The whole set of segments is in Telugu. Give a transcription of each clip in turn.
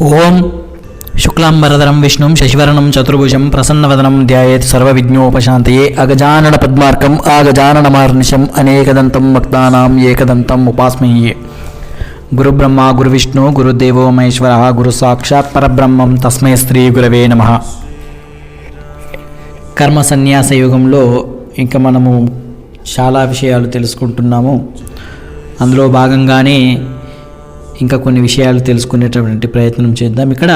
ఓం శుక్లాంబరధరం విష్ణుం శశివర్ణం చతుర్భుజం ప్రసన్నవదనం ధ్యాయేత్ సర్వవిఘ్నోపశాంతయే అగజానన పద్మార్కం ఆగజాననమార్నిశం అనేకదంతం భక్తానాం ఏకదంతం ఉపాస్మహే. గురుబ్రహ్మ గురువిష్ణు గురుదేవో మహేశ్వర గురు సాక్షాత్ పరబ్రహ్మం తస్మై శ్రీ గురవే నమః. కర్మ సన్యాస యుగంలో ఇంకా మనము చాలా విషయాలు తెలుసుకుంటున్నాము. అందులో భాగంగానే ఇంకా కొన్ని విషయాలు తెలుసుకునేటటువంటి ప్రయత్నం చేద్దాం. ఇక్కడ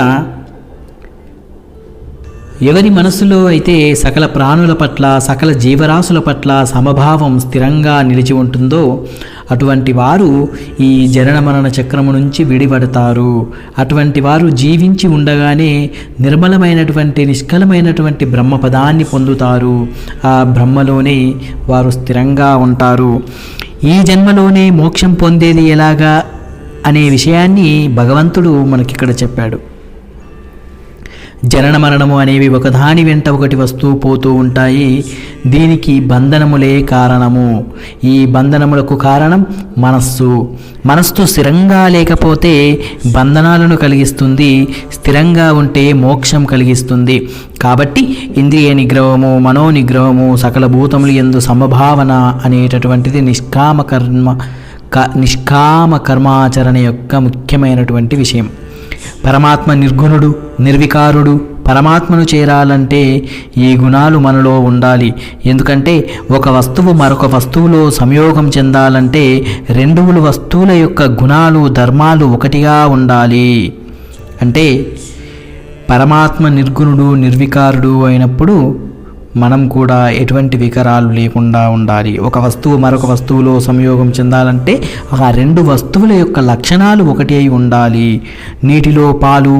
ఎవరి మనసులో అయితే సకల ప్రాణుల పట్ల సకల జీవరాశుల పట్ల సమభావం స్థిరంగా నిలిచి ఉంటుందో అటువంటి వారు ఈ జనన మరణ చక్రము నుంచి విడిపడతారు. అటువంటి వారు జీవించి ఉండగానే నిర్మలమైనటువంటి నిష్కలమైనటువంటి బ్రహ్మపదాన్ని పొందుతారు. ఆ బ్రహ్మలోనే వారు స్థిరంగా ఉంటారు. ఈ జన్మలోనే మోక్షం పొందేది ఎలాగా అనే విషయాన్ని భగవంతుడు మనకిక్కడ చెప్పాడు. జనన మరణము అనేవి ఒకదాని వెంట ఒకటి వస్తూ పోతూ ఉంటాయి. దీనికి బంధనములే కారణము. ఈ బంధనములకు కారణం మనస్సు స్థిరంగా లేకపోతే బంధనాలను కలిగిస్తుంది, స్థిరంగా ఉంటే మోక్షం కలిగిస్తుంది. కాబట్టి ఇంద్రియ నిగ్రహము, మనోనిగ్రహము, సకల భూతములు యందు సమభావన అనేటటువంటిది నిష్కామ కర్మాచరణ యొక్క ముఖ్యమైనటువంటి విషయం. పరమాత్మ నిర్గుణుడు, నిర్వికారుడు. పరమాత్మను చేరాలంటే ఈ గుణాలు మనలో ఉండాలి. ఎందుకంటే ఒక వస్తువు మరొక వస్తువులో సంయోగం చెందాలంటే రెండు వస్తువుల యొక్క గుణాలు ధర్మాలు ఒకటిగా ఉండాలి. అంటే పరమాత్మ నిర్గుణుడు, నిర్వికారుడు అయినప్పుడు మనం కూడా ఎటువంటి వికారాలు లేకుండా ఉండాలి. ఒక వస్తువు మరొక వస్తువులో సంయోగం చెందాలంటే ఆ రెండు వస్తువుల యొక్క లక్షణాలు ఒకటి అయి ఉండాలి. నీటిలో పాలు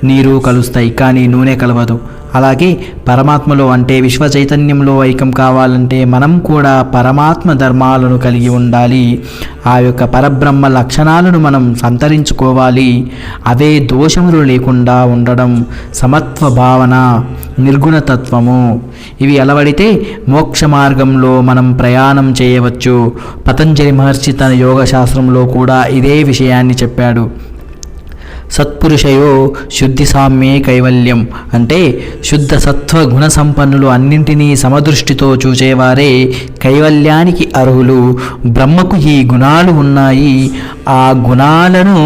నీరు కలుస్తాయి, కానీ నూనె కలవదు. అలాగే పరమాత్మలో అంటే విశ్వ చైతన్యంలో ఐక్యం కావాలంటే మనం కూడా పరమాత్మ ధర్మాలను కలిగి ఉండాలి. ఆ యొక్క పరబ్రహ్మ లక్షణాలను మనం సంతరించుకోవాలి. అవే దోషములు లేకుండా ఉండడం, సమత్వ భావన, నిర్గుణతత్వము, ఇవి అలవడితే మోక్ష మార్గంలో మనం ప్రయాణం చేయవచ్చు. పతంజలి మహర్షి తన యోగ శాస్త్రంలో కూడా ఇదే విషయాన్ని చెప్పాడు. సత్పురుషయో శుద్ధి సామ్యే కైవల్యం. అంటే శుద్ధ సత్వ గుణ సంపన్నులు అన్నింటినీ సమదృష్టితో చూచేవారే కైవల్యానికి అర్హులు. బ్రహ్మకు ఈ గుణాలు ఉన్నాయి. ఆ గుణాలను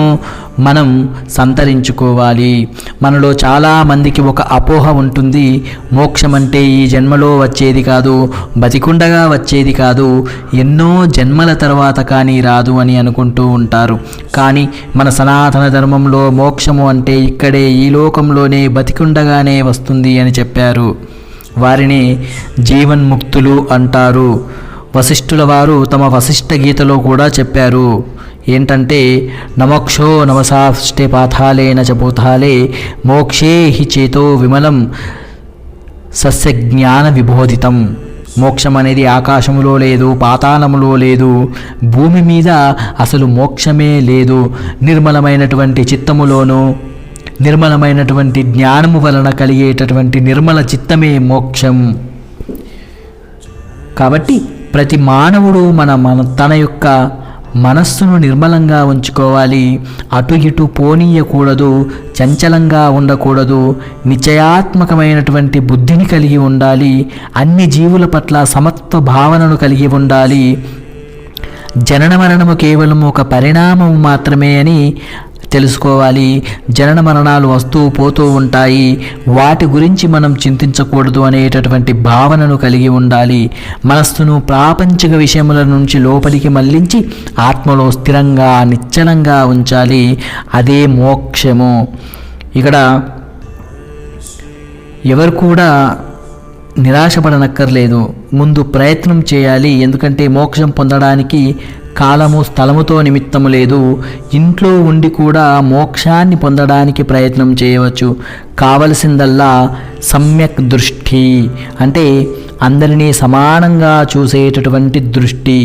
మనం సంతరించుకోవాలి. మనలో చాలామందికి ఒక అపోహ ఉంటుంది. మోక్షం అంటే ఈ జన్మలో వచ్చేది కాదు, బతికుండగా వచ్చేది కాదు, ఎన్నో జన్మల తర్వాత కానీ రాదు అని అనుకుంటూ ఉంటారు. కానీ మన సనాతన ధర్మంలో మోక్షము అంటే ఇక్కడే ఈ లోకంలోనే బతికుండగానే వస్తుంది అని చెప్పారు. వారిని జీవన్ముక్తులు అంటారు. వశిష్ఠుల వారు తమ వశిష్ఠ గీతలో కూడా చెప్పారు. ఏంటంటే నమోక్షో నమసాష్టే పాతాళేన చ భూతాళే మోక్షే హి చేతో విమలం సస్య జ్ఞాన విబోధితం. మోక్షం అనేది ఆకాశములో లేదు, పాతాళములో లేదు, భూమి మీద అసలు మోక్షమే లేదు. నిర్మలమైనటువంటి చిత్తములోనూ నిర్మలమైనటువంటి జ్ఞానము వలన కలిగేటటువంటి నిర్మల చిత్తమే మోక్షం. కాబట్టి ప్రతి మానవుడు తన యొక్క మనస్సును నిర్మలంగా ఉంచుకోవాలి. అటు ఇటు పోనీయకూడదు, చంచలంగా ఉండకూడదు, నిశ్చయాత్మకమైనటువంటి బుద్ధిని కలిగి ఉండాలి. అన్ని జీవుల పట్ల సమత్వ భావనను కలిగి ఉండాలి. జనన మరణము కేవలం ఒక పరిణామం మాత్రమే అని తెలుసుకోవాలి. జనన మరణాలు వస్తూ పోతూ ఉంటాయి, వాటి గురించి మనం చింతించకూడదు అనేటటువంటి భావనను కలిగి ఉండాలి. మనస్సును ప్రాపంచిక విషయముల నుంచి లోపలికి మళ్లించి ఆత్మలో స్థిరంగా నిశ్చలంగా ఉంచాలి. అదే మోక్షము. ఇక్కడ ఎవరు కూడా నిరాశపడనక్కర్లేదు, ముందు ప్రయత్నం చేయాలి. ఎందుకంటే మోక్షం పొందడానికి కాలము స్థలముతో నిమిత్తము లేదు. ఇంట్లో ఉండి కూడా మోక్షాన్ని పొందడానికి ప్రయత్నం చేయవచ్చు. కావలసిందల్లా సమ్యక్ దృష్టి, అంటే అందరినీ సమానంగా చూసేటటువంటి దృష్టి,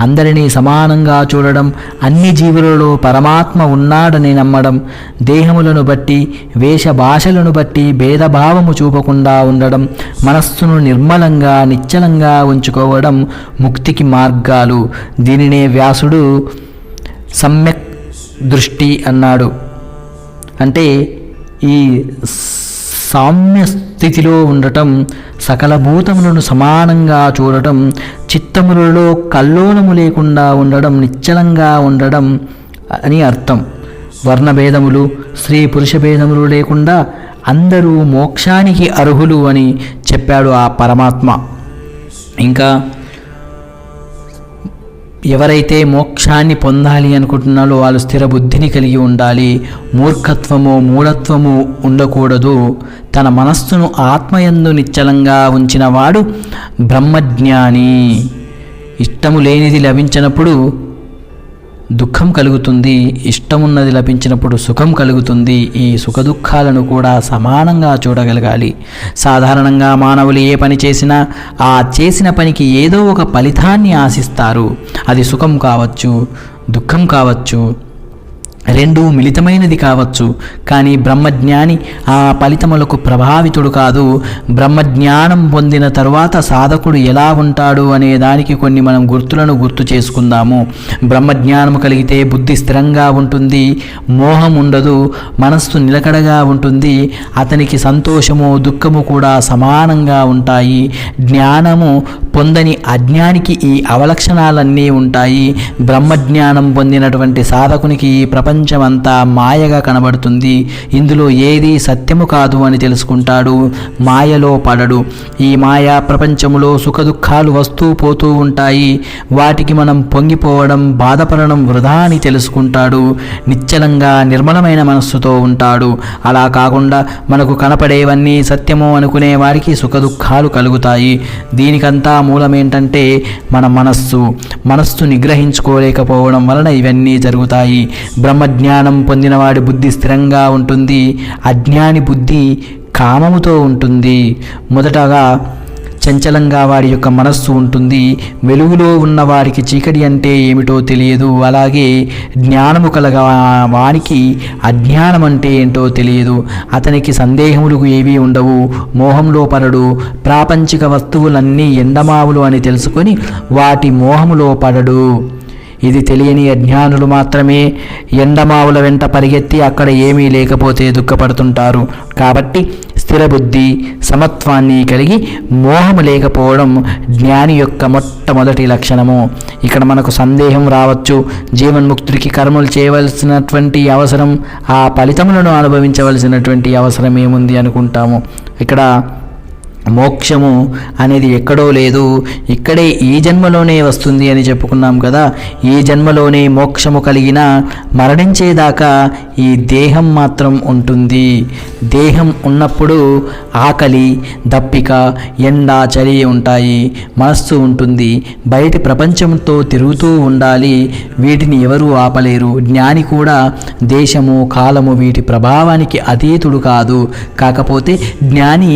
అందరినీ సమానంగా చూడడం, అన్ని జీవులలో పరమాత్మ ఉన్నాడని నమ్మడం, దేహములను బట్టి వేష భాషలను బట్టి భేదభావము చూపకుండా ఉండడం, మనస్సును నిర్మలంగా నిశ్చలంగా ఉంచుకోవడం ముక్తికి మార్గాలు. దీనినే వ్యాసుడు సమ్యక్ దృష్టి అన్నాడు. అంటే ఈ సామ్య స్థితిలో ఉండటం, సకల భూతములను సమానంగా చూడటం, చిత్తములలో కల్లోలము లేకుండా ఉండడం, నిశ్చలంగా ఉండడం అని అర్థం. వర్ణభేదములు, స్త్రీ పురుష భేదములు లేకుండా అందరూ మోక్షానికి అర్హులు అని చెప్పాడు ఆ పరమాత్మ. ఇంకా ఎవరైతే మోక్షాన్ని పొందాలి అనుకుంటున్నారో వాళ్ళు స్థిర బుద్ధిని కలిగి ఉండాలి. మూర్ఖత్వము, మూఢత్వము ఉండకూడదు. తన మనస్సును ఆత్మయందు నిశ్చలంగా ఉంచిన వాడు బ్రహ్మజ్ఞాని. ఇష్టము లేనిది లభించినప్పుడు దుఃఖం కలుగుతుంది, ఇష్టమున్నది లభించినప్పుడు సుఖం కలుగుతుంది. ఈ సుఖ దుఃఖాలను కూడా సమానంగా చూడగలగాలి. సాధారణంగా మానవులు ఏ పని చేసినా ఆ చేసిన పనికి ఏదో ఒక ఫలితాన్ని ఆశిస్తారు. అది సుఖం కావచ్చు, దుఃఖం కావచ్చు, రెండూ మిళితమైనది కావచ్చు. కానీ బ్రహ్మజ్ఞాని ఆ ఫలితములకు ప్రభావితుడు కాదు. బ్రహ్మజ్ఞానం పొందిన తరువాత సాధకుడు ఎలా ఉంటాడు అనే దానికి కొన్ని మనం గుర్తులను గుర్తు చేసుకుందాము. బ్రహ్మజ్ఞానం కలిగితే బుద్ధి స్థిరంగా ఉంటుంది, మోహం ఉండదు, మనస్సు నిలకడగా ఉంటుంది. అతనికి సంతోషము, దుఃఖము కూడా సమానంగా ఉంటాయి. జ్ఞానము పొందని అజ్ఞానికి ఈ అవలక్షణాలన్నీ ఉంటాయి. బ్రహ్మజ్ఞానం పొందినటువంటి సాధకునికి ఈ ప్రపంచమంతా మాయగా కనబడుతుంది. ఇందులో ఏది సత్యము కాదు అని తెలుసుకుంటాడు. మాయలో పడడు. ఈ మాయా ప్రపంచములో సుఖ దుఃఖాలు వస్తూ పోతూ ఉంటాయి. వాటికి మనం పొంగిపోవడం, బాధపడడం వృధా అని తెలుసుకుంటాడు. నిశ్చలంగా నిర్మలమైన మనస్సుతో ఉంటాడు. అలా కాకుండా మనకు కనపడేవన్నీ సత్యము అనుకునే వారికి సుఖ దుఃఖాలు కలుగుతాయి. దీనికంతా మూలమేంటంటే మన మనస్సు నిగ్రహించుకోలేకపోవడం వలన ఇవన్నీ జరుగుతాయి. బ్రహ్మజ్ఞానం పొందినవాడి బుద్ధి స్థిరంగా ఉంటుంది. అజ్ఞాని బుద్ధి కామముతో ఉంటుంది. మొదటగా చంచలంగా వాడి యొక్క మనస్సు ఉంటుంది. వెలుగులో ఉన్న వారికి చీకటి అంటే ఏమిటో తెలియదు. అలాగే జ్ఞానము కలగ వానికి అజ్ఞానం అంటే ఏంటో తెలియదు. అతనికి సందేహములు ఏవీ ఉండవు. మోహంలో పడడు. ప్రాపంచిక వస్తువులన్నీ ఎండమావులు అని తెలుసుకొని వాటి మోహములో పడడు. ఇది తెలియని అజ్ఞానులు మాత్రమే ఎండమావుల వెంట పరిగెత్తి అక్కడ ఏమీ లేకపోతే దుఃఖపడుతుంటారు. కాబట్టి స్థిర బుద్ధి, సమత్వాన్ని కలిగి మోహము లేకపోవడం జ్ఞాని యొక్క మొట్టమొదటి లక్షణము. ఇక్కడ మనకు సందేహం రావచ్చు. జీవన్ముక్తుడికి కర్మలు చేయవలసినటువంటి అవసరం, ఆ ఫలితములను అనుభవించవలసినటువంటి అవసరం ఏముంది అనుకుంటాము. ఇక్కడ మోక్షము అనేది ఎక్కడో లేదు, ఇక్కడే ఈ జన్మలోనే వస్తుంది అని చెప్పుకున్నాం కదా. ఈ జన్మలోనే మోక్షము కలిగిన మరణించేదాకా ఈ దేహం మాత్రం ఉంటుంది. దేహం ఉన్నప్పుడు ఆకలి, దప్పిక, ఎండ, చలి ఉంటాయి. మనస్సు ఉంటుంది. బయటి ప్రపంచంతో తిరుగుతూ ఉండాలి. వీటిని ఎవరూ ఆపలేరు. జ్ఞాని కూడా దేశము, కాలము వీటి ప్రభావానికి అతీతుడు కాదు. కాకపోతే జ్ఞాని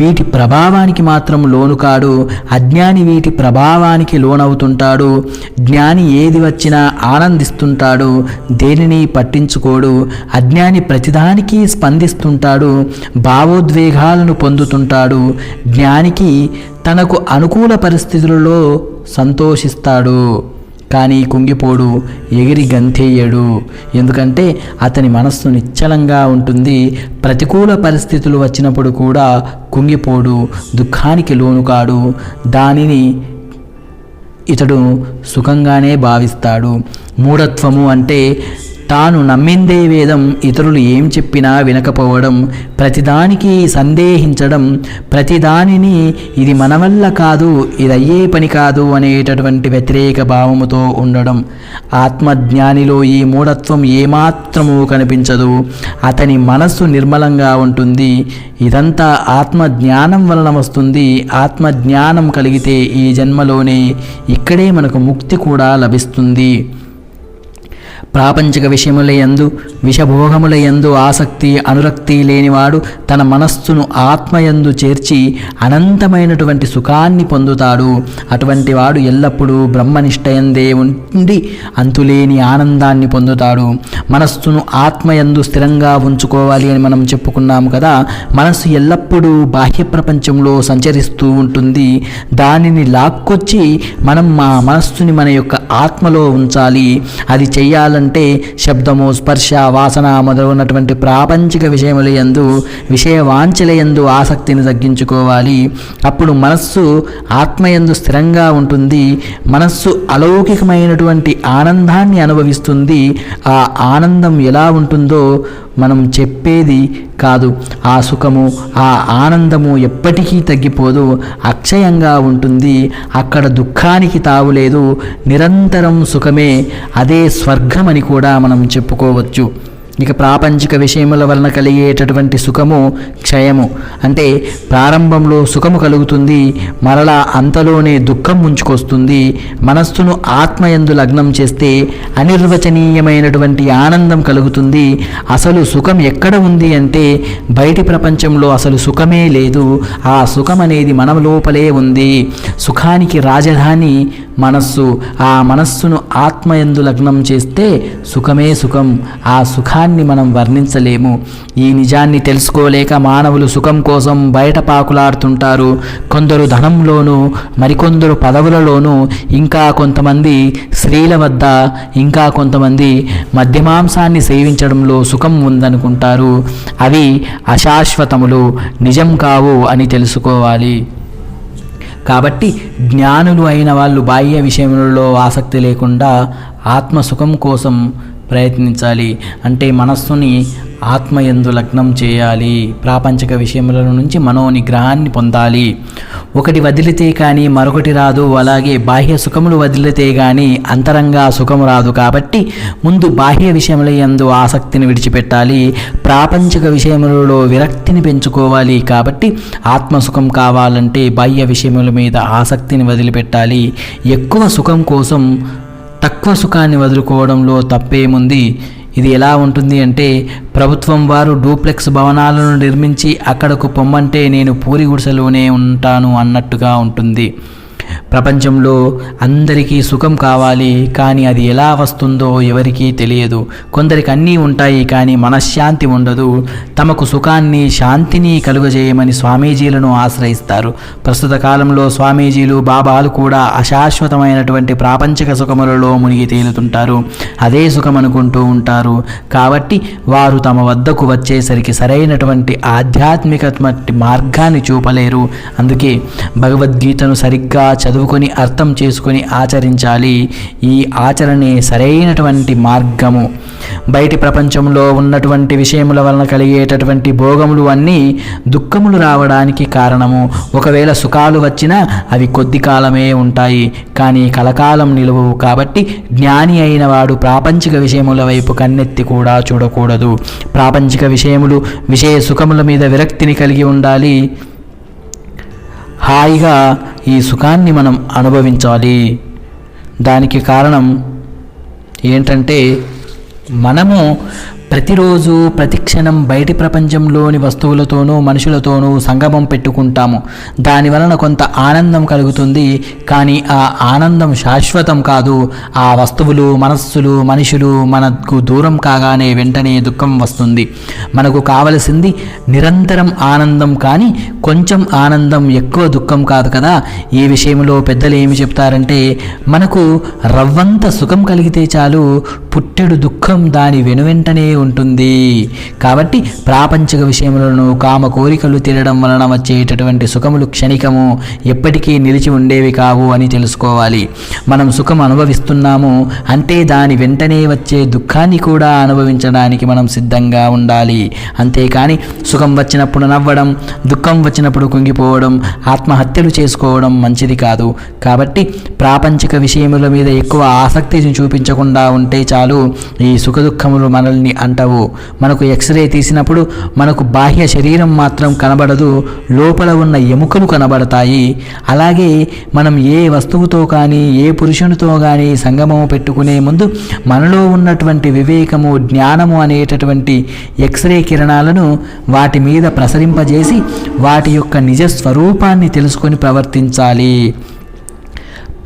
వీటి ప్రభావానికి మాత్రం లోను కాడు. అజ్ఞాని వీటి ప్రభావానికి లోనవుతుంటాడు. జ్ఞాని ఏది వచ్చినా ఆనందిస్తుంటాడు, దేనిని పట్టించుకోడు. అజ్ఞాని ప్రతిదానికి స్పందిస్తుంటాడు, భావోద్వేగాలను పొందుతుంటాడు. జ్ఞానికి తనకు అనుకూల పరిస్థితులలో సంతోషిస్తాడు, కానీ కుంగిపోడు, ఎగిరి గంతేయడు. ఎందుకంటే అతని మనస్సు నిశ్చలంగా ఉంటుంది. ప్రతికూల పరిస్థితులు వచ్చినప్పుడు కూడా కుంగిపోడు, దుఃఖానికి లోను కాడు. దానిని ఇతడు సుఖంగానే భావిస్తాడు. మూఢత్వము అంటే తాను నమ్మిందే వేదం, ఇతరులు ఏం చెప్పినా వినకపోవడం, ప్రతిదానికి సందేహించడం, ప్రతిదానిని ఇది మన వల్ల కాదు, ఇది అయ్యే పని కాదు అనేటటువంటి వ్యతిరేక భావముతో ఉండడం. ఆత్మజ్ఞానిలో ఈ మూఢత్వం ఏమాత్రమూ కనిపించదు. అతని మనస్సు నిర్మలంగా ఉంటుంది. ఇదంతా ఆత్మజ్ఞానం వలన వస్తుంది. ఆత్మజ్ఞానం కలిగితే ఈ జన్మలోనే ఇక్కడే మనకు ముక్తి కూడా లభిస్తుంది. ప్రాపంచిక విషయముల యందు, విషభోగముల యందు ఆసక్తి, అనురక్తి లేనివాడు తన మనస్సును ఆత్మయందు చేర్చి అనంతమైనటువంటి సుఖాన్ని పొందుతాడు. అటువంటి వాడు ఎల్లప్పుడూ బ్రహ్మనిష్టయందే ఉండి అంతులేని ఆనందాన్ని పొందుతాడు. మనస్సును ఆత్మయందు స్థిరంగా ఉంచుకోవాలి అని మనం చెప్పుకున్నాము కదా. మనస్సు ఎల్లప్పుడూ బాహ్య ప్రపంచంలో సంచరిస్తూ ఉంటుంది. దానిని లాక్కొచ్చి మనం మా మనస్సుని మన యొక్క ఆత్మలో ఉంచాలి. అది చెయ్యాలంటే శబ్దము, స్పర్శ, వాసన మొదలైనటువంటి ప్రాపంచిక విషయముల యందు, విషయ వాంఛల యందు ఆసక్తిని తగ్గించుకోవాలి. అప్పుడు మనస్సు ఆత్మయందు స్థిరంగా ఉంటుంది. మనస్సు అలౌకికమైనటువంటి ఆనందాన్ని అనుభవిస్తుంది. ఆ ఆనందం ఎలా ఉంటుందో మనం చెప్పేది కాదు. ఆ సుఖము, ఆ ఆనందము ఎప్పటికీ తగ్గిపోదు, అక్షయంగా ఉంటుంది. అక్కడ దుఃఖానికి తావులేదు, నిరంతరం సుఖమే. అదే స్వర్గమని కూడా మనం చెప్పుకోవచ్చు. ఇక ప్రాపంచిక విషయముల వలన కలిగేటటువంటి సుఖము క్షయము. అంటే ప్రారంభంలో సుఖము కలుగుతుంది, మరలా అంతలోనే దుఃఖం ముంచుకొస్తుంది. మనస్సును ఆత్మయందు లగ్నం చేస్తే అనిర్వచనీయమైనటువంటి ఆనందం కలుగుతుంది. అసలు సుఖం ఎక్కడ ఉంది అంటే బయటి ప్రపంచంలో అసలు సుఖమే లేదు. ఆ సుఖం అనేది మన లోపలే ఉంది. సుఖానికి రాజధాని మనస్సు. ఆ మనస్సును ఆత్మయందు లగ్నం చేస్తే సుఖమే సుఖం. ఆ సుఖాన్ని మనం వర్ణించలేము. ఈ నిజాన్ని తెలుసుకోలేక మానవులు సుఖం కోసం బయట పాకులాడుతుంటారు. కొందరు ధనంలోనూ, మరికొందరు పదవులలోనూ, ఇంకా కొంతమంది స్త్రీల వద్ద, ఇంకా కొంతమంది మద్యమాంసాన్ని సేవించడంలో సుఖం ఉందనుకుంటారు. అవి అశాశ్వతములు, నిజం కావు అని తెలుసుకోవాలి. కాబట్టి జ్ఞానులు అయిన వాళ్ళు బాహ్య విషయములలో ఆసక్తి లేకుండా ఆత్మసుఖం కోసం ప్రయత్నించాలి. అంటే మనస్సుని ఆత్మయందు లగ్నం చేయాలి. ప్రాపంచిక విషయముల నుంచి మనోనిగ్రహాన్ని పొందాలి. ఒకటి వదిలితే కానీ మరొకటి రాదు. అలాగే బాహ్య సుఖములు వదిలితే కానీ అంతరంగా సుఖము రాదు. కాబట్టి ముందు బాహ్య విషయముల యందు ఆసక్తిని విడిచిపెట్టాలి. ప్రాపంచిక విషయములలో విరక్తిని పెంచుకోవాలి. కాబట్టి ఆత్మసుఖం కావాలంటే బాహ్య విషయముల మీద ఆసక్తిని వదిలిపెట్టాలి. ఎక్కువ సుఖం కోసం తక్కువ సుఖాన్ని వదులుకోవడంలో తప్పేముంది? ఇది ఎలా ఉంటుంది అంటే ప్రభుత్వం వారు డూప్లెక్స్ భవనాలను నిర్మించి అక్కడకు పొమ్మంటే నేను పూరి గుడిసెలోనే ఉంటాను అన్నట్టుగా ఉంటుంది. ప్రపంచంలో అందరికీ సుఖం కావాలి, కానీ అది ఎలా వస్తుందో ఎవరికీ తెలియదు. కొందరికి అన్నీ ఉంటాయి, కానీ మనశ్శాంతి ఉండదు. తమకు సుఖాన్ని, శాంతిని కలుగజేయమని స్వామీజీలను ఆశ్రయిస్తారు. ప్రస్తుత కాలంలో స్వామీజీలు, బాబాలు కూడా అశాశ్వతమైనటువంటి ప్రాపంచిక సుఖములలో మునిగి తేలుతుంటారు. అదే సుఖం అనుకుంటూ ఉంటారు. కాబట్టి వారు తమ వద్దకు వచ్చేసరికి సరైనటువంటి ఆధ్యాత్మిక మార్గాన్ని చూపలేరు. అందుకే భగవద్గీతను సరిగ్గా చదువుకొని అర్థం చేసుకొని ఆచరించాలి. ఈ ఆచరణే సరైనటువంటి మార్గము. బయటి ప్రపంచంలో ఉన్నటువంటి విషయముల వలన కలిగేటటువంటి భోగములు అన్నీ దుఃఖములు రావడానికి కారణము. ఒకవేళ సుఖాలు వచ్చినా అవి కొద్ది కాలమే ఉంటాయి, కానీ కలకాలం నిలువవు. కాబట్టి జ్ఞాని అయిన వాడు ప్రాపంచిక విషయముల వైపు కన్నెత్తి కూడా చూడకూడదు. ప్రాపంచిక విషయములు, విషయ సుఖముల మీద విరక్తిని కలిగి ఉండాలి. హాయిగా ఈ సుఖాన్ని మనం అనుభవించాలి. దానికి కారణం ఏంటంటే మనము ప్రతిరోజు ప్రతిక్షణం బయటి ప్రపంచంలోని వస్తువులతోనూ మనుషులతోనూ సంగమం పెట్టుకుంటాము. దానివలన కొంత ఆనందం కలుగుతుంది, కానీ ఆ ఆనందం శాశ్వతం కాదు. ఆ వస్తువులు, మనస్సులు, మనుషులు మనకు దూరం కాగానే వెంటనే దుఃఖం వస్తుంది. మనకు కావలసింది నిరంతరం ఆనందం, కానీ కొంచెం ఆనందం, ఎక్కువ దుఃఖం కాదు కదా. ఈ విషయంలో పెద్దలు ఏమి చెప్తారంటే మనకు రవ్వంత సుఖం కలిగితే చాలు, పుట్టెడు దుఃఖం దాని వెనువెంటనే ఉంటుంది. కాబట్టి ప్రాపంచిక విషయములను, కామ కోరికలు తీరడం వలన వచ్చేటటువంటి సుఖములు క్షణికము, ఎప్పటికీ నిలిచి ఉండేవి కావు అని తెలుసుకోవాలి. మనం సుఖం అనుభవిస్తున్నాము అంటే దాని వెంటనే వచ్చే దుఃఖాన్ని కూడా అనుభవించడానికి మనం సిద్ధంగా ఉండాలి. అంతేకాని సుఖం వచ్చినప్పుడు నవ్వడం, దుఃఖం వచ్చినప్పుడు కుంగిపోవడం, ఆత్మహత్యలు చేసుకోవడం మంచిది కాదు. కాబట్టి ప్రాపంచిక విషయముల మీద ఎక్కువ ఆసక్తిని చూపించకుండా ఉంటే చాలు. ఈ సుఖ దుఃఖములు మనల్ని అంటవు. మనకు ఎక్స్రే తీసినప్పుడు మనకు బాహ్య శరీరం మాత్రం కనబడదు, లోపల ఉన్న ఎముకలు కనబడతాయి. అలాగే మనం ఏ వస్తువుతో కానీ, ఏ పురుషునితో కానీ సంగమము పెట్టుకునే ముందు మనలో ఉన్నటువంటి వివేకము, జ్ఞానము అనేటటువంటి ఎక్స్రే కిరణాలను వాటి మీద ప్రసరింపజేసి వాటి యొక్క నిజ స్వరూపాన్ని తెలుసుకొని ప్రవర్తించాలి.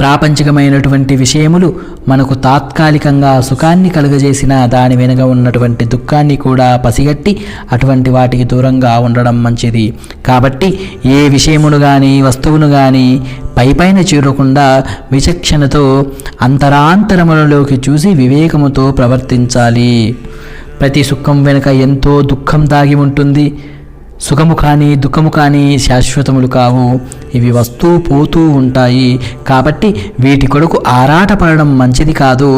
ప్రాపంచికమైనటువంటి విషయములు మనకు తాత్కాలికంగా సుఖాన్ని కలుగజేసిన దాని వెనుక ఉన్నటువంటి దుఃఖాన్ని కూడా పసిగట్టి అటువంటి వాటికి దూరంగా ఉండడం మంచిది. కాబట్టి ఏ విషయమును కానీ వస్తువును కానీ పైపైన చేరకుండా విచక్షణతో అంతరాంతరములలోకి చూసి వివేకముతో ప్రవర్తించాలి. ప్రతి సుఖం వెనుక ఎంతో దుఃఖం దాగి ఉంటుంది. సుఖము కానీ దుఃఖము కానీ శాశ్వతములు కావు, ఇవి వస్తూ పోతూ ఉంటాయి. కాబట్టి వీటి కొరకు ఆరాటపడడం మంచిది కాదు.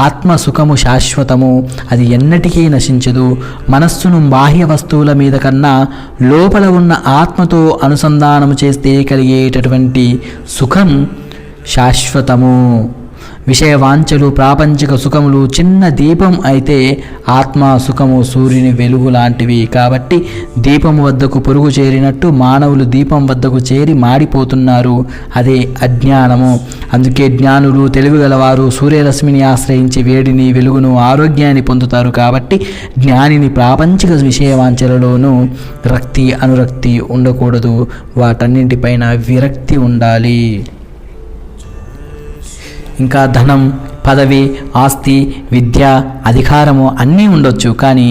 ఆత్మ సుఖము శాశ్వతము, అది ఎన్నటికీ నశించదు. మనస్సును బాహ్య వస్తువుల మీద కన్నా లోపల ఉన్న ఆత్మతో అనుసంధానము చేస్తే కలిగేటటువంటి సుఖం శాశ్వతము. విషయ వాంఛలు ప్రాపంచిక సుఖములు చిన్న దీపం అయితే ఆత్మ సుఖము సూర్యుని వెలుగు లాంటివి. కాబట్టి దీపం వద్దకు పురుగు చేరినట్టు మానవులు దీపం వద్దకు చేరి మాడిపోతున్నారు. అదే అజ్ఞానము. అందుకే జ్ఞానులు తెలివిగలవారు సూర్యరశ్మిని ఆశ్రయించి వేడిని వెలుగును ఆరోగ్యాన్ని పొందుతారు. కాబట్టి జ్ఞానిని ప్రాపంచిక విషయ వాంఛలలోనూ రక్తి అనురక్తి ఉండకూడదు, వాటన్నింటిపైన విరక్తి ఉండాలి. ఇంకా ధనం, పదవి, ఆస్తి, విద్య, అధికారము అన్నీ ఉండొచ్చు, కానీ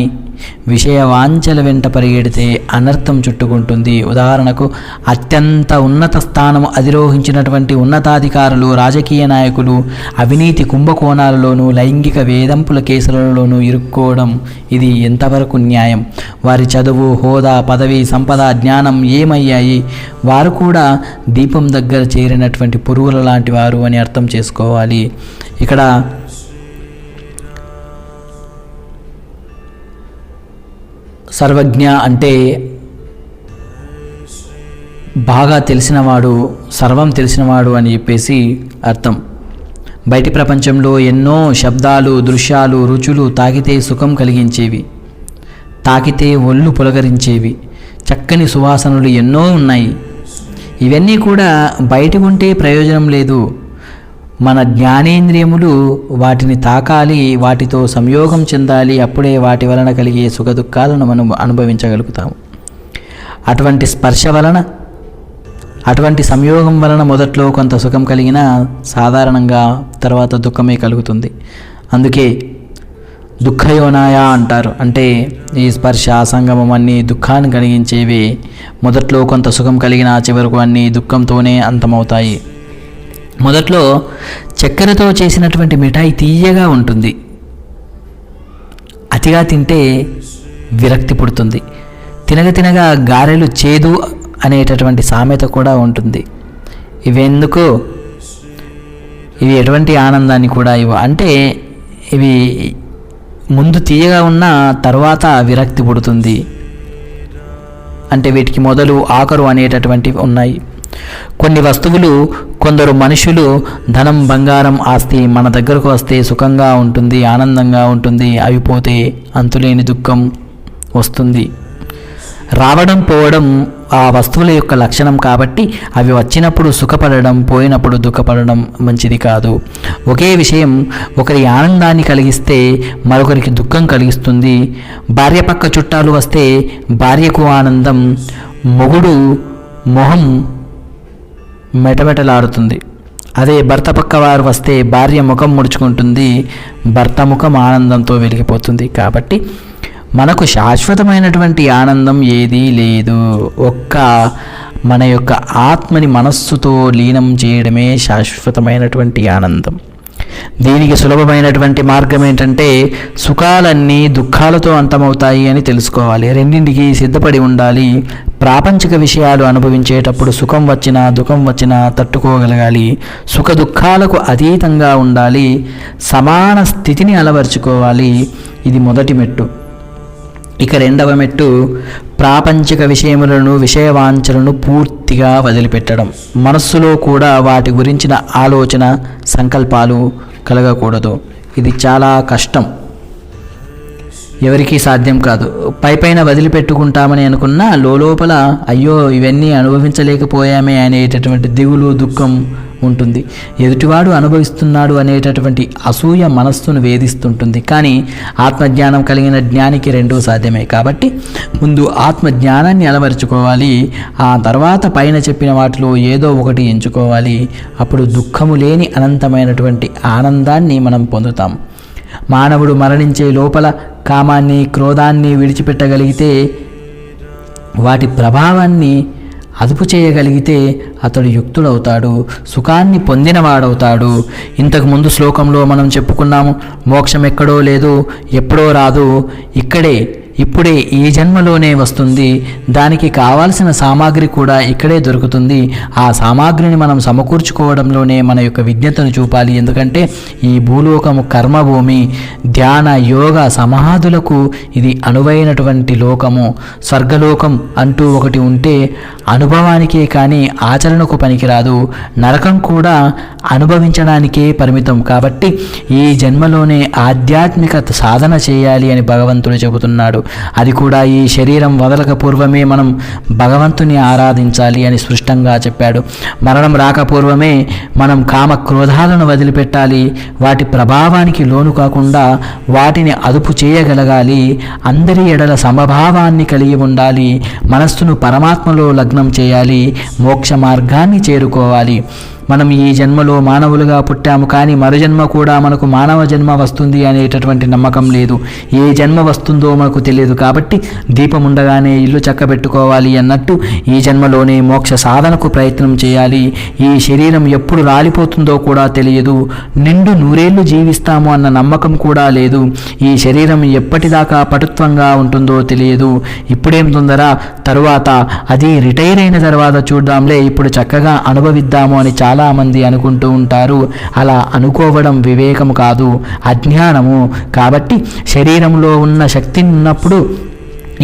విషయ వాంఛల వెంట పరిగెడితే అనర్థం చుట్టుకుంటుంది. ఉదాహరణకు అత్యంత ఉన్నత స్థానము అధిరోహించినటువంటి ఉన్నతాధికారులు, రాజకీయ నాయకులు అవినీతి కుంభకోణాలలోనూ లైంగిక వేధింపుల కేసులలోనూ ఇరుక్కోవడం ఇది ఎంతవరకు న్యాయం? వారి చదువు, హోదా, పదవి, సంపద, జ్ఞానం ఏమయ్యాయి? వారు కూడా దీపం దగ్గర చేరినటువంటి పురుగుల లాంటి వారు అని అర్థం చేసుకోవాలి. ఇక్కడ సర్వజ్ఞ అంటే బాగా తెలిసినవాడు, సర్వం తెలిసినవాడు అని చెప్పేసి అర్థం. బయటి ప్రపంచంలో ఎన్నో శబ్దాలు, దృశ్యాలు, రుచులు తాకితే సుఖం కలిగించేవి, తాకితే ఒళ్ళు పులకరించేవి, చక్కని సువాసనలు ఎన్నో ఉన్నాయి. ఇవన్నీ కూడా బయట ఉంటే ప్రయోజనం లేదు. మన జ్ఞానేంద్రియములు వాటిని తాకాలి, వాటితో సంయోగం చెందాలి. అప్పుడే వాటి వలన కలిగే సుఖ దుఃఖాలను మనం అనుభవించగలుగుతాము. అటువంటి స్పర్శ వలన, అటువంటి సంయోగం వలన మొదట్లో కొంత సుఖం కలిగినా సాధారణంగా తర్వాత దుఃఖమే కలుగుతుంది. అందుకే దుఃఖయోనాయ అంటారు. అంటే ఈ స్పర్శ సంగమం అన్నీ దుఃఖాన్ని కలిగించేవి. మొదట్లో కొంత సుఖం కలిగినా చివరకు అన్నీ దుఃఖంతోనే అంతమవుతాయి. మొదట్లో చక్కెరతో చేసినటువంటి మిఠాయి తీయగా ఉంటుంది, అతిగా తింటే విరక్తి పుడుతుంది. తినగ తినగా గారెలు చేదు అనేటటువంటి సామెత కూడా ఉంటుంది. ఇవెందుకు? ఇవి ఎటువంటి ఆనందాన్ని కూడా అంటే ఇవి ముందు తీయగా ఉన్న తర్వాత విరక్తి పుడుతుంది. అంటే వీటికి మొదలు ఆఖరు అనేటటువంటివి ఉన్నాయి. కొన్ని వస్తువులు, కొందరు మనుషులు, ధనం, బంగారం, ఆస్తి మన దగ్గరకు వస్తే సుఖంగా ఉంటుంది, ఆనందంగా ఉంటుంది. అవి పోతే అంతులేని దుఃఖం వస్తుంది. రావడం పోవడం ఆ వస్తువుల యొక్క లక్షణం. కాబట్టి అవి వచ్చినప్పుడు సుఖపడడం, పోయినప్పుడు దుఃఖపడడం మంచిది కాదు. ఒకే విషయం ఒకరి ఆనందాన్ని కలిగిస్తే మరొకరికి దుఃఖం కలిగిస్తుంది. భార్య పక్క చుట్టాలు వస్తే భార్యకు ఆనందం, మొగుడు మొహం మెటమెటలాడుతుంది. అదే భర్త పక్క వారు వస్తే భార్య ముఖం ముడుచుకుంటుంది, భర్త ముఖం ఆనందంతో వెలిగిపోతుంది. కాబట్టి మనకు శాశ్వతమైనటువంటి ఆనందం ఏదీ లేదు. ఒక్క మన యొక్క ఆత్మని మనస్సుతో లీనం చేయడమే శాశ్వతమైనటువంటి ఆనందం. దీనికి సులభమైనటువంటి మార్గం ఏంటంటే సుఖాలన్నీ దుఃఖాలతో అంతమవుతాయి అని తెలుసుకోవాలి. రెండింటికి సిద్ధపడి ఉండాలి. ప్రాపంచిక విషయాలు అనుభవించేటప్పుడు సుఖం వచ్చినా దుఃఖం వచ్చినా తట్టుకోగలగాలి. సుఖ దుఃఖాలకు అతీతంగా ఉండాలి. సమాన స్థితిని అలవర్చుకోవాలి. ఇది మొదటి మెట్టు. ఇక రెండవ మెట్టు ప్రాపంచిక విషయములను, విషయవాంఛలను పూర్తిగా వదిలిపెట్టడం. మనస్సులో కూడా వాటి గురించిన ఆలోచన, సంకల్పాలు కలగకూడదు. ఇది చాలా కష్టం. ఎవరికీ సాధ్యం కాదు. పైపైన వదిలిపెట్టుకుంటామని అనుకున్నా లోపల అయ్యో ఇవన్నీ అనుభవించలేకపోయామే అనేటటువంటి దిగులు, దుఃఖం ఉంటుంది. ఎదుటివాడు అనుభవిస్తున్నాడు అనేటటువంటి అసూయ మనస్సును వేధిస్తుంటుంది. కానీ ఆత్మజ్ఞానం కలిగిన జ్ఞానికి రెండూ సాధ్యమే. కాబట్టి ముందు ఆత్మజ్ఞానాన్ని అలవరుచుకోవాలి. ఆ తర్వాత పైన చెప్పిన వాటిలో ఏదో ఒకటి ఎంచుకోవాలి. అప్పుడు దుఃఖము లేని అనంతమైనటువంటి ఆనందాన్ని మనం పొందుతాం. మానవుడు మరణించే లోపల కామాన్ని, క్రోధాన్ని విడిచిపెట్టగలిగితే, వాటి ప్రభావాన్ని అదుపు చేయగలిగితే అతడు యుక్తుడవుతాడు, సుఖాన్ని పొందినవాడవుతాడు. ఇంతకుముందు శ్లోకంలో మనం చెప్పుకున్నాము, మోక్షం ఎక్కడో లేదు, ఎప్పుడో రాదు, ఇప్పుడే ఈ జన్మలోనే వస్తుంది. దానికి కావాల్సిన సామాగ్రి కూడా ఇక్కడే దొరుకుతుంది. ఆ సామాగ్రిని మనం సమకూర్చుకోవడంలోనే మన యొక్క విజ్ఞతను చూపాలి. ఎందుకంటే ఈ భూలోకము కర్మభూమి, ధ్యాన యోగ సమాధులకు ఇది అనువైనటువంటి లోకము. స్వర్గలోకం అంటూ ఒకటి ఉంటే అనుభవానికే కానీ ఆచరణకు పనికిరాదు. నరకం కూడా అనుభవించడానికే పరిమితం. కాబట్టి ఈ జన్మలోనే ఆధ్యాత్మిక సాధన చేయాలి అని భగవంతుడు చెబుతున్నాడు. అది కూడా ఈ శరీరం వదలక పూర్వమే మనం భగవంతుని ఆరాధించాలి అని స్పష్టంగా చెప్పాడు. మరణం రాకపూర్వమే మనం కామ క్రోధాలను వదిలిపెట్టాలి. వాటి ప్రభావానికి లోను కాకుండా వాటిని అదుపు చేయగలగాలి. అందరి ఎడల సమభావాన్ని కలిగి ఉండాలి. మనస్సును పరమాత్మలో లగ్నం చేయాలి. మోక్ష మార్గాన్ని చేరుకోవాలి. మనం ఈ జన్మలో మానవులుగా పుట్టాము, కానీ మరు జన్మ కూడా మనకు మానవ జన్మ వస్తుంది అనేటటువంటి నమ్మకం లేదు. ఏ జన్మ వస్తుందో మనకు తెలియదు. కాబట్టి దీపం ఉండగానే ఇల్లు చక్కబెట్టుకోవాలి అన్నట్టు ఈ జన్మలోనే మోక్ష సాధనకు ప్రయత్నం చేయాలి. ఈ శరీరం ఎప్పుడు రాలిపోతుందో కూడా తెలియదు. నిండు నూరేళ్లు జీవిస్తాము అన్న నమ్మకం కూడా లేదు. ఈ శరీరం ఎప్పటిదాకా పటుత్వంగా ఉంటుందో తెలియదు. ఇప్పుడేం తొందర, తరువాత అది రిటైర్ అయిన తర్వాత చూద్దాంలే, ఇప్పుడు చక్కగా అనుభవిద్దాము అని చాలామంది అనుకుంటూ ఉంటారు. అలా అనుకోవడం వివేకము కాదు, అజ్ఞానము. కాబట్టి శరీరంలో ఉన్న శక్తి ఉన్నప్పుడు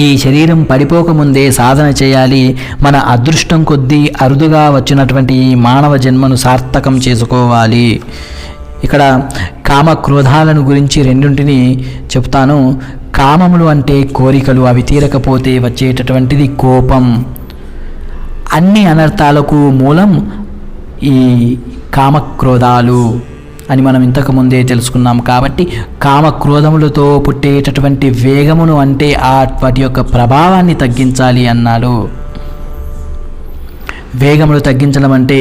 ఈ శరీరం పడిపోకముందే సాధన చేయాలి. మన అదృష్టం కొద్దీ అరుదుగా వచ్చినటువంటి ఈ మానవ జన్మను సార్థకం చేసుకోవాలి. ఇక్కడ కామ క్రోధాలను గురించి రెండింటిని చెప్తాను. కామములు అంటే కోరికలు, అవి తీరకపోతే వచ్చేటటువంటిది కోపం. అన్ని అనర్థాలకు మూలం ఈ కామక్రోధాలు అని మనం ఇంతకుముందే తెలుసుకున్నాం. కాబట్టి కామక్రోధములతో పుట్టేటటువంటి వేగమును అంటే వాటి యొక్క ప్రభావాన్ని తగ్గించాలి అన్నాడు. వేగములు తగ్గించడం అంటే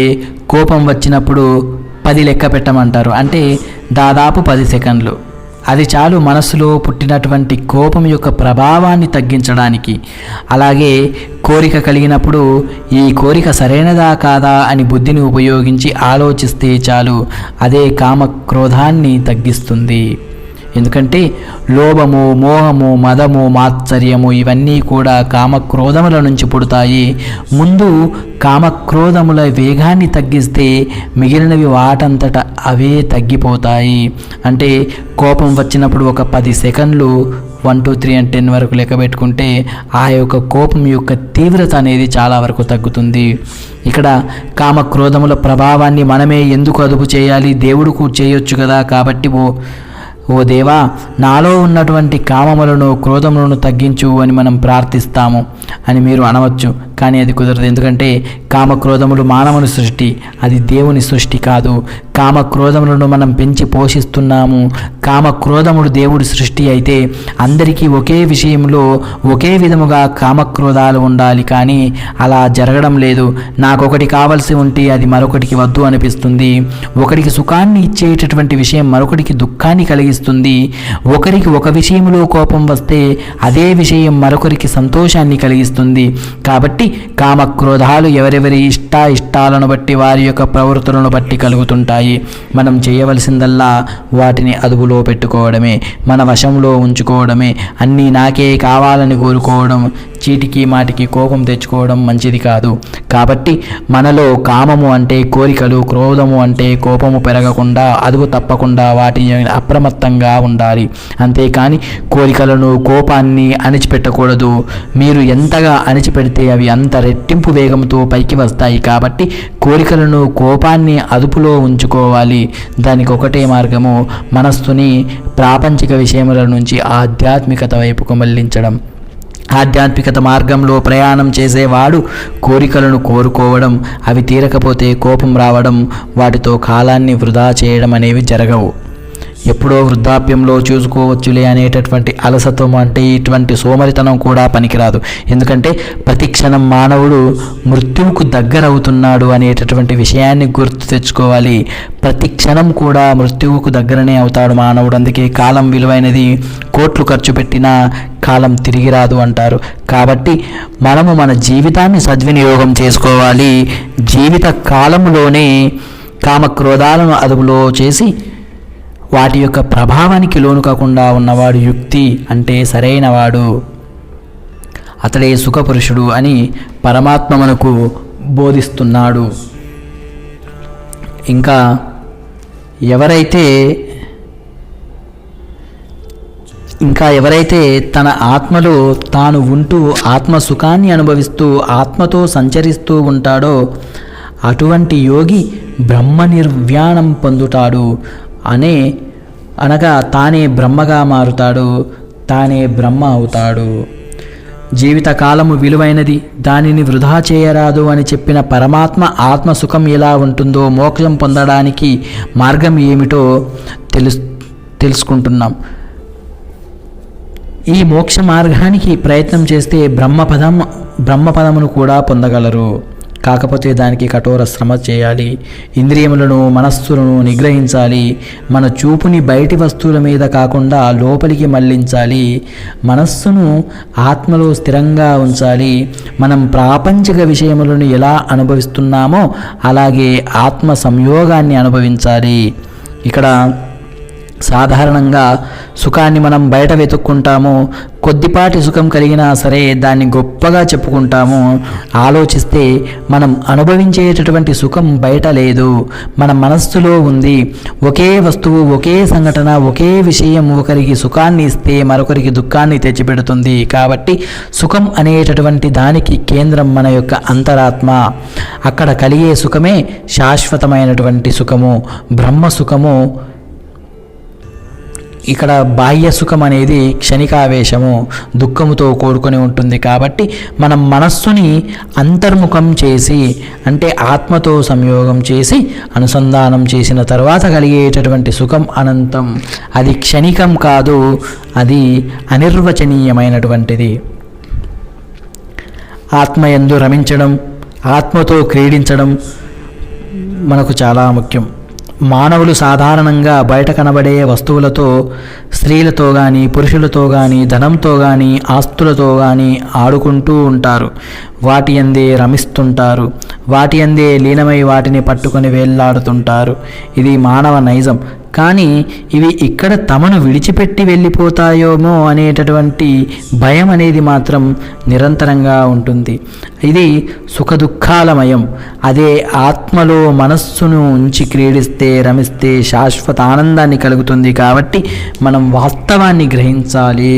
కోపం వచ్చినప్పుడు 10 లెక్క పెట్టమంటారు. అంటే దాదాపు 10 సెకండ్లు. అది చాలు మనస్సులో పుట్టినటువంటి కోపం యొక్క ప్రభావాన్ని తగ్గించడానికి. అలాగే కోరిక కలిగినప్పుడు ఈ కోరిక సరైనదా కాదా అని బుద్ధిని ఉపయోగించి ఆలోచిస్తే చాలు, అదే కామ క్రోధాన్ని తగ్గిస్తుంది. ఎందుకంటే లోభము, మోహము, మదము, మాత్సర్యము ఇవన్నీ కూడా కామక్రోధముల నుంచి పుడతాయి. ముందు కామక్రోధముల వేగాన్ని తగ్గిస్తే మిగిలినవి వాటంతట అవే తగ్గిపోతాయి. అంటే కోపం వచ్చినప్పుడు ఒక 10 సెకండ్లు 1 2 3 and 10 వరకు లెక్క పెట్టుకుంటే ఆ యొక్క కోపం యొక్క తీవ్రత అనేది చాలా వరకు తగ్గుతుంది. ఇక్కడ కామక్రోధముల ప్రభావాన్ని మనమే ఎందుకు అదుపు చేయాలి? దేవుడు కూడా చేయొచ్చు కదా. కాబట్టి ఓ దేవా, నాలో ఉన్నటువంటి కామములను, క్రోధములను తగ్గించు అని మనం ప్రార్థిస్తాము అని మీరు అనవచ్చు. కానీ అది కుదరదు. ఎందుకంటే కామక్రోధములు మానవుని సృష్టి, అది దేవుని సృష్టి కాదు. కామక్రోధములను మనం పెంచి పోషిస్తున్నాము. కామక్రోధముడు దేవుడి సృష్టి అయితే అందరికీ ఒకే విషయంలో ఒకే విధముగా కామక్రోధాలు ఉండాలి. కానీ అలా జరగడం లేదు. నాకొకటి కావలసి ఉంటే అది మరొకటికి వద్దు అనిపిస్తుంది. ఒకరికి సుఖాన్ని ఇచ్చేటటువంటి విషయం మరొకటికి దుఃఖాన్ని కలిగిస్తుంది. ఒకరికి ఒక విషయంలో కోపం వస్తే అదే విషయం మరొకరికి సంతోషాన్ని కలిగిస్తుంది. కాబట్టి కామక్రోధాలు ఎవరెవరి ఇష్టాలను బట్టి, వారి యొక్క ప్రవృత్తులను బట్టి కలుగుతుంటాయి. మనం చేయవలసిందల్లా వాటిని అదుపులో పెట్టుకోవడమే, మన వశంలో ఉంచుకోవడమే. అన్నీ నాకే కావాలని కోరుకోవడం చీటికి మాటికి కోపం తెచ్చుకోవడం మంచిది కాదు. కాబట్టి మనలో కామము అంటే కోరికలు, క్రోధము అంటే కోపము పెరగకుండా, అదుపు తప్పకుండా వాటి అప్రమత్తంగా ఉండాలి. అంతేకాని కోరికలను, కోపాన్ని అణిచిపెట్టకూడదు. మీరు ఎంతగా అణిచిపెడితే అవి అంత రెట్టింపు వేగంతో పైకి వస్తాయి. కాబట్టి కోరికలను, కోపాన్ని అదుపులో ఉంచుకోవాలి. దానికి ఒకటే మార్గము, మనస్సుని ప్రాపంచిక విషయముల నుంచి ఆధ్యాత్మికత వైపుకు మళ్లించడం. ఆధ్యాత్మికత మార్గంలో ప్రయాణం చేసేవాడు కోరికలను కోరుకోవడం, అవి తీరకపోతే కోపం రావడం, వాటితో కాలాన్ని వృధా చేయడం అనేవి జరగవు. ఎప్పుడో వృద్ధాప్యంలో చూసుకోవచ్చులే అనేటటువంటి అలసత్వం అంటే ఇటువంటి సోమరితనం కూడా పనికిరాదు. ఎందుకంటే ప్రతి క్షణం మానవుడు మృత్యువుకు దగ్గరవుతున్నాడు అనేటటువంటి విషయాన్ని గుర్తు తెచ్చుకోవాలి. ప్రతి క్షణం కూడా మృత్యువుకు దగ్గరనే అవుతాడు మానవుడు. అందుకే కాలం విలువైనది, కోట్లు ఖర్చు పెట్టినా కాలం తిరిగి రాదు అంటారు. కాబట్టి మనము మన జీవితాన్ని సద్వినియోగం చేసుకోవాలి. జీవిత కాలంలోనే కామక్రోధాలను అదుపులో చేసి వాటి యొక్క ప్రభావానికి లోను కాకుండా ఉన్నవాడు యుక్తి అంటే సరైనవాడు, అతడే సుఖపురుషుడు అని పరమాత్మ మనకు బోధిస్తున్నాడు. ఇంకా ఎవరైతే తన ఆత్మలో తాను ఉంటూ ఆత్మ సుఖాన్ని అనుభవిస్తూ ఆత్మతో సంచరిస్తూ ఉంటాడో అటువంటి యోగి బ్రహ్మ నిర్వాణం పొందుతాడు. అనగా తానే బ్రహ్మగా మారుతాడు, తానే బ్రహ్మ అవుతాడు. జీవితకాలము విలువైనది, దానిని వృధా చేయరాదు అని చెప్పిన పరమాత్మ ఆత్మసుఖం ఎలా ఉంటుందో, మోక్షం పొందడానికి మార్గం ఏమిటో తెలుసుకుంటున్నాం. ఈ మోక్ష మార్గానికి ప్రయత్నం చేస్తే బ్రహ్మపదమును కూడా పొందగలరు. కాకపోతే దానికి కఠోర శ్రమ చేయాలి. ఇంద్రియములను, మనస్సులను నిగ్రహించాలి. మన చూపుని బయటి వస్తువుల మీద కాకుండా లోపలికి మళ్లించాలి. మనస్సును ఆత్మలో స్థిరంగా ఉంచాలి. మనం ప్రాపంచిక విషయములను ఎలా అనుభవిస్తున్నామో అలాగే ఆత్మ సంయోగాన్ని అనుభవించాలి. ఇక్కడ సాధారణంగా సుఖాన్ని మనం బయట వెతుక్కుంటాము. కొద్దిపాటి సుఖం కలిగినా సరే దాన్ని గొప్పగా చెప్పుకుంటాము. ఆలోచిస్తే మనం అనుభవించేటటువంటి సుఖం బయట లేదు, మన మనస్సులో ఉంది. ఒకే వస్తువు, ఒకే సంఘటన, ఒకే విషయం ఒకరికి సుఖాన్ని ఇస్తే మరొకరికి దుఃఖాన్ని తెచ్చిపెడుతుంది. కాబట్టి సుఖం అనేటటువంటి దానికి కేంద్రం మన యొక్క అంతరాత్మ. అక్కడ కలిగే సుఖమే శాశ్వతమైనటువంటి సుఖము, బ్రహ్మ సుఖము. ఇక్కడ బాహ్య సుఖం అనేది క్షణికావేశము, దుఃఖముతో కూడుకొని ఉంటుంది. కాబట్టి మనం మనస్సుని అంతర్ముఖం చేసి, అంటే ఆత్మతో సంయోగం చేసి అనుసంధానం చేసిన తర్వాత కలిగేటటువంటి సుఖం అనంతం. అది క్షణికం కాదు, అది అనిర్వచనీయమైనటువంటిది. ఆత్మయందు రమించడం, ఆత్మతో క్రీడించడం మనకు చాలా ముఖ్యం. మానవులు సాధారణంగా బయట కనబడే వస్తువులతో, స్త్రీలతో కానీ, పురుషులతో కానీ, ధనంతో కానీ, ఆస్తులతో కానీ ఆడుకుంటూ ఉంటారు. వాటి అందే రమిస్తుంటారు. వాటి అందే లీనమై వాటిని పట్టుకొని వేళ్లాడుతుంటారు. ఇది మానవ నైజం. కానీ ఇవి ఇక్కడ తమను విడిచిపెట్టి వెళ్ళిపోతాయోమో అనేటటువంటి భయం అనేది మాత్రం నిరంతరంగా ఉంటుంది. ఇది సుఖదుఖాలమయం. అదే ఆత్మలో మనస్సును ఉంచి క్రీడిస్తే, రమిస్తే శాశ్వత ఆనందాన్ని కలుగుతుంది. కాబట్టి మనం వాస్తవాన్ని గ్రహించాలి.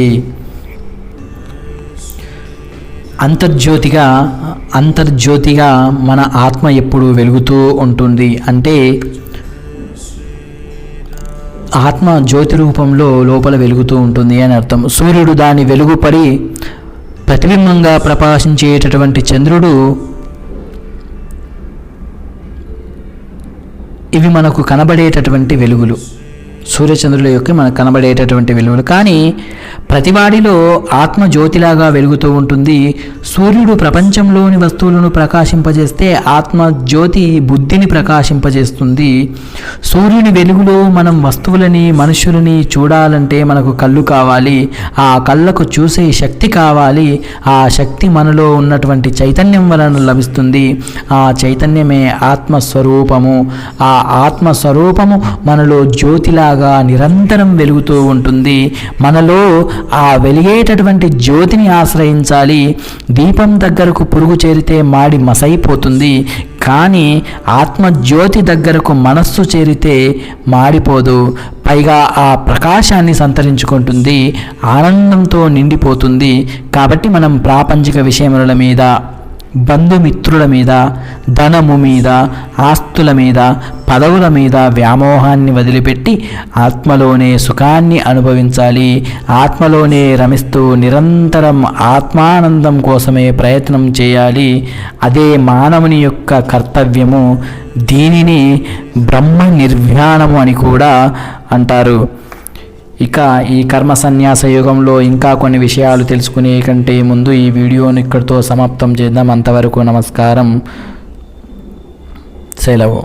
అంతర్జ్యోతిగా మన ఆత్మ ఎప్పుడు వెలుగుతూ ఉంటుంది. అంటే ఆత్మ జ్యోతి రూపంలో లోపల వెలుగుతూ ఉంటుంది అని అర్థం. సూర్యుడు దాని వెలుగుపడి ప్రతిబింబంగా ప్రకాశించేటటువంటి చంద్రుడు, ఇవి మనకు కనబడేటటువంటి వెలుగులు. సూర్యచంద్రుల యొక్క మనకు కనబడేటటువంటి వెలుగులు. కానీ ప్రతివాడిలో ఆత్మ జ్యోతిలాగా వెలుగుతూ ఉంటుంది. సూర్యుడు ప్రపంచంలోని వస్తువులను ప్రకాశింపజేస్తే ఆత్మ జ్యోతి బుద్ధిని ప్రకాశింపజేస్తుంది. సూర్యుని వెలుగులో మనం వస్తువులని, మనుషులని చూడాలంటే మనకు కళ్ళు కావాలి. ఆ కళ్ళకు చూసే శక్తి కావాలి. ఆ శక్తి మనలో ఉన్నటువంటి చైతన్యం వలన లభిస్తుంది. ఆ చైతన్యమే ఆత్మస్వరూపము. ఆ ఆత్మస్వరూపము మనలో జ్యోతిలాగా జ్యోతిలాగా నిరంతరం వెలుగుతూ ఉంటుంది. మనలో ఆ వెలిగేటటువంటి జ్యోతిని ఆశ్రయించాలి. దీపం దగ్గరకు పురుగు చేరితే మాడి మసైపోతుంది, కానీ ఆత్మజ్యోతి దగ్గరకు మనస్సు చేరితే మాడిపోదు, పైగా ఆ ప్రకాశాన్ని సంతరించుకుంటుంది, ఆనందంతో నిండిపోతుంది. కాబట్టి మనం ప్రాపంచిక విషయముల మీద, బంధుమిత్రుల మీద, ధనము మీద, ఆస్తుల మీద, పదవుల మీద వ్యామోహాన్ని వదిలిపెట్టి ఆత్మలోనే సుఖాన్ని అనుభవించాలి. ఆత్మలోనే రమిస్తూ నిరంతరం ఆత్మానందం కోసమే ప్రయత్నం చేయాలి. అదే మానవుని యొక్క కర్తవ్యము. దీనిని బ్రహ్మ నిర్వాణము అని కూడా అంటారు. ఇక ఈ కర్మ సన్యాస యుగంలో ఇంకా కొన్ని విషయాలు తెలుసుకునే కంటే ముందు ఈ వీడియోని ఇక్కడితో సమాప్తం చేద్దాం. అంతవరకు నమస్కారం, సెలవు.